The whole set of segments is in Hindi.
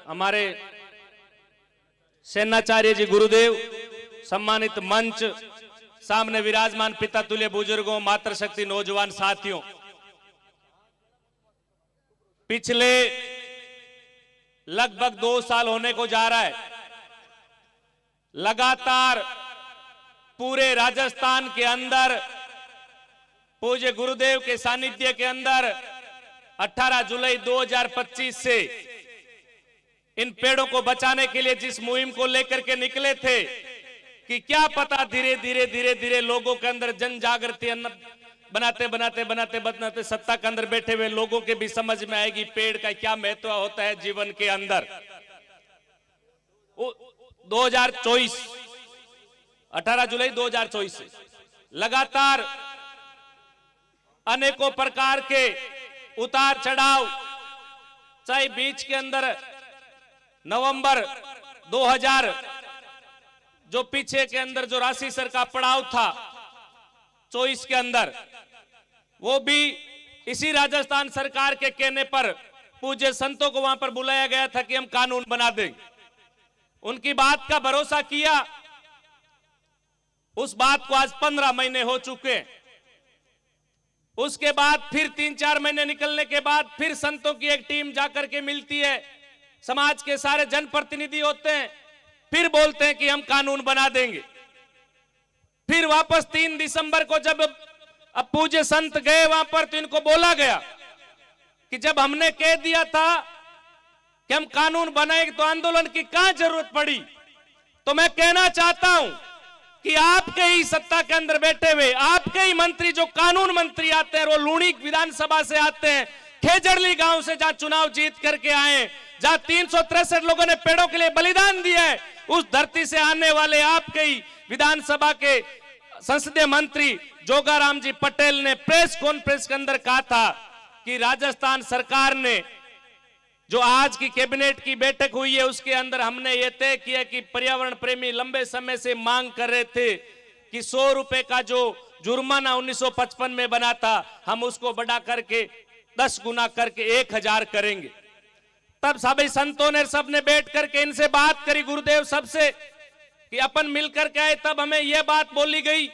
हमारे सेनाचार्य जी गुरुदेव, सम्मानित मंच, सामने विराजमान पिता तुल्य बुजुर्गों, मातृशक्ति नौजवान साथियों, पिछले लगभग 2 साल होने को जा रहा है, लगातार पूरे राजस्थान के अंदर पूज्य गुरुदेव के सानिध्य के अंदर 18 जुलाई 2025 से इन पेड़ों को बचाने के लिए जिस मुहिम को लेकर के निकले थे कि क्या पता धीरे धीरे लोगों के अंदर जन जागृति बनाते सत्ता के अंदर बैठे हुए लोगों के भी समझ में आएगी पेड़ का क्या महत्व होता है जीवन के अंदर। 2024 18 जुलाई 2024 से लगातार अनेकों प्रकार के उतार चढ़ाव, चाहे बीच के अंदर नवंबर 2000 जो पीछे के अंदर जो राशि सर का पड़ाव था 24 के अंदर, वो भी इसी राजस्थान सरकार के कहने पर पूज्य संतों को वहां पर बुलाया गया था कि हम कानून बना देंगे। उनकी बात का भरोसा किया, उस बात को आज 15 महीने हो चुके हैं। उसके बाद फिर 3-4 महीने निकलने के बाद फिर संतों की एक टीम जाकर के मिलती है, समाज के सारे जनप्रतिनिधि होते हैं, फिर बोलते हैं कि हम कानून बना देंगे। फिर वापस 3 दिसंबर को जब अब पूज्य संत गए वहां पर, तो इनको बोला गया कि जब हमने कह दिया था कि हम कानून बनाएंगे तो आंदोलन की क्या जरूरत पड़ी। तो मैं कहना चाहता हूं कि आपके ही सत्ता के अंदर बैठे हुए आपके ही मंत्री जो कानून मंत्री आते हैं, वो लूणी विधानसभा से आते हैं, खेजड़ली गांव से जहां चुनाव जीत करके आए, जहां 363 लोगों ने पेड़ों के लिए बलिदान दिया है, उस धरती से आने वाले आपके ही विधानसभा के संसदीय मंत्री जोगाराम जी पटेल ने प्रेस कॉन्फ्रेंस के अंदर कहा था कि राजस्थान सरकार ने जो आज की कैबिनेट की बैठक हुई है उसके अंदर हमने ये तय किया कि पर्यावरण प्रेमी लंबे समय से मांग कर रहे थे कि 100 रुपए का जो जुर्माना 1955 में बना था, हम उसको बढ़ा करके 10 गुना करके 1000 करेंगे। तब सभी संतों ने सबने बैठ करके इनसे बात करी, गुरुदेव सबसे, कि अपन मिलकर के आए, तब हमें यह बात बोली गई।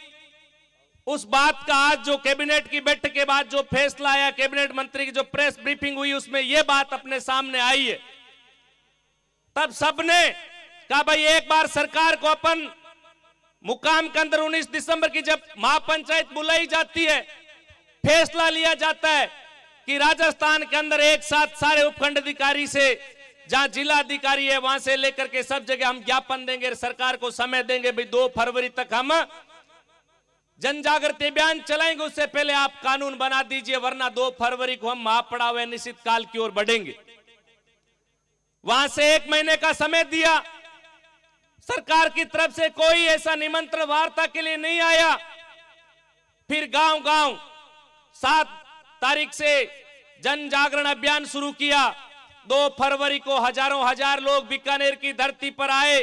उस बात का आज जो कैबिनेट की बैठक के बाद जो फैसला आया, कैबिनेट मंत्री की जो प्रेस ब्रीफिंग हुई, उसमें यह बात अपने सामने आई है। तब सबने कहा भाई एक बार सरकार को अपन मुकाम के अंदर 19 दिसंबर की जब महापंचायत बुलाई जाती है, फैसला लिया जाता है कि राजस्थान के अंदर एक साथ सारे उपखंड अधिकारी से, जहां जिला अधिकारी है वहां से लेकर के सब जगह हम ज्ञापन देंगे, सरकार को समय देंगे भाई 2 फरवरी तक हम जन जागृति अभियान चलाएंगे, उससे पहले आप कानून बना दीजिए, वरना 2 फरवरी को हम महापड़ाव निश्चित काल की ओर बढ़ेंगे। वहां से 1 महीने का समय दिया, सरकार की तरफ से कोई ऐसा निमंत्रण वार्ता के लिए नहीं आया। फिर गांव गांव 7 तारीख से जन जागरण अभियान शुरू किया। 2 फरवरी को हजार लोग बीकानेर की धरती पर आए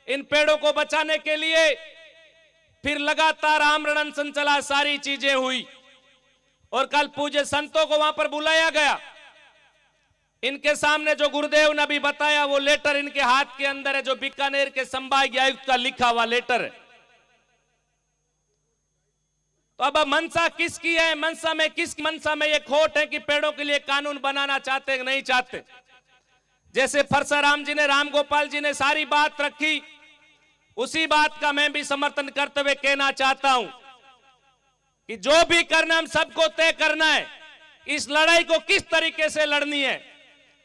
इन पेड़ों को बचाने के लिए। फिर लगातार आमरण अनशन चला, सारी चीजें हुई और कल पूज्य संतों को वहां पर बुलाया गया। इनके सामने जो गुरुदेव ने भी बताया वो लेटर इनके हाथ के अंदर है, जो बीकानेर के संभागीय आयुक्त का लिखा हुआ लेटर है। तो अब मंशा किसकी है, मंशा में ये खोट है कि पेड़ों के लिए कानून बनाना चाहते कि नहीं चाहते। जैसे परसाराम जी ने, राम गोपाल जी ने सारी बात रखी, उसी बात का मैं भी समर्थन करते हुए कहना चाहता हूं कि जो भी करना हम सबको तय करना है, इस लड़ाई को किस तरीके से लड़नी है,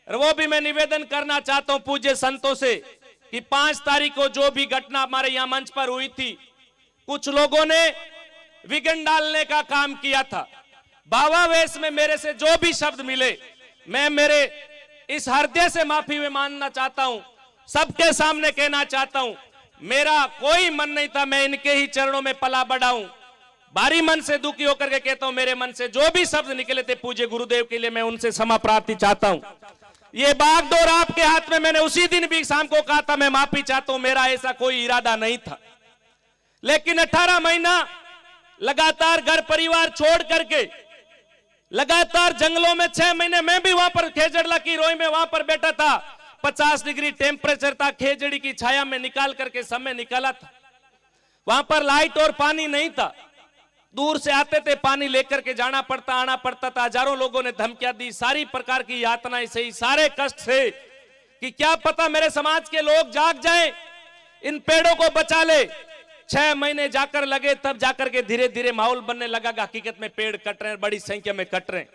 और वो भी मैं निवेदन करना चाहता हूं पूज्य संतों से कि 5 तारीख को जो भी घटना हमारे यहां मंच पर हुई थी, कुछ लोगों ने विघन डालने का काम किया था। भावावेश में मेरे से जो भी शब्द मिले, मैं मेरे इस हृदय से माफी में मानना चाहता हूं, सबके सामने कहना चाहता हूं, मेरा कोई मन नहीं था, मैं इनके ही चरणों में पला बढ़ा हूं। भारी मन से दुखी होकर के कहता हूं, मेरे मन से जो भी शब्द निकले थे पूज्य गुरुदेव के लिए, मैं उनसे क्षमा प्रार्थी चाहता हूं। ये बागडोर आपके हाथ में, मैंने उसी दिन भी शाम को कहा था, मैं माफी चाहता हूं, मेरा ऐसा कोई इरादा नहीं था। लेकिन 18 महीना लगातार घर परिवार छोड़ करके लगातार जंगलों में 6 महीने मैं भी वहां पर खेजड़ला की रोई में वहां पर बैठा था। 50 डिग्री टेम्परेचर था, खेजड़ी की छाया में निकाल करके समय निकाला था। वहां पर लाइट और पानी नहीं था, दूर से आते थे, पानी लेकर के जाना पड़ता, आना पड़ता था। हजारों लोगों ने धमकियां दी, सारी प्रकार की यातनाएं सही, सारे कष्ट से कि क्या पता मेरे समाज के लोग जाग जाएं, इन पेड़ों को बचा ले। 6 महीने जाकर लगे, तब जाकर के धीरे धीरे माहौल बनने लगा कि हकीकत में पेड़ कट रहे हैं, बड़ी संख्या में कट रहे हैं।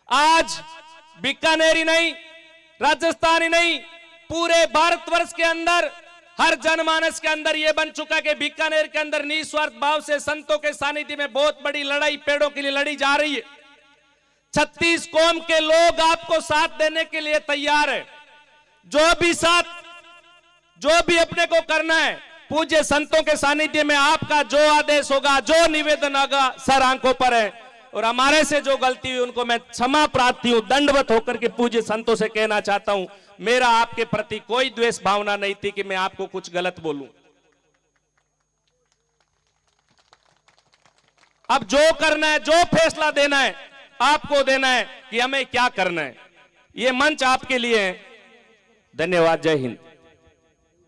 आज बीकानेर ही नहीं, राजस्थान ही नहीं, पूरे भारतवर्ष के अंदर, हर जनमानस के अंदर यह बन चुका कि बीकानेर के अंदर निस्वार्थ भाव से संतों के सानिध्य में बहुत बड़ी लड़ाई पेड़ों के लिए लड़ी जा रही है। 36 कौम के लोग आपको साथ देने के लिए तैयार है। जो भी अपने को करना है, पूज्य संतों के सानिध्य में आपका जो आदेश होगा, जो निवेदन होगा, सर आंखों पर है। और हमारे से जो गलती हुई उनको मैं क्षमा प्रार्थी हूं, दंडवत होकर के पूज्य संतों से कहना चाहता हूं, मेरा आपके प्रति कोई द्वेष भावना नहीं थी कि मैं आपको कुछ गलत बोलूं। अब जो करना है, जो फैसला देना है, आपको देना है कि हमें क्या करना है। यह मंच आपके लिए है। धन्यवाद। जय हिंद।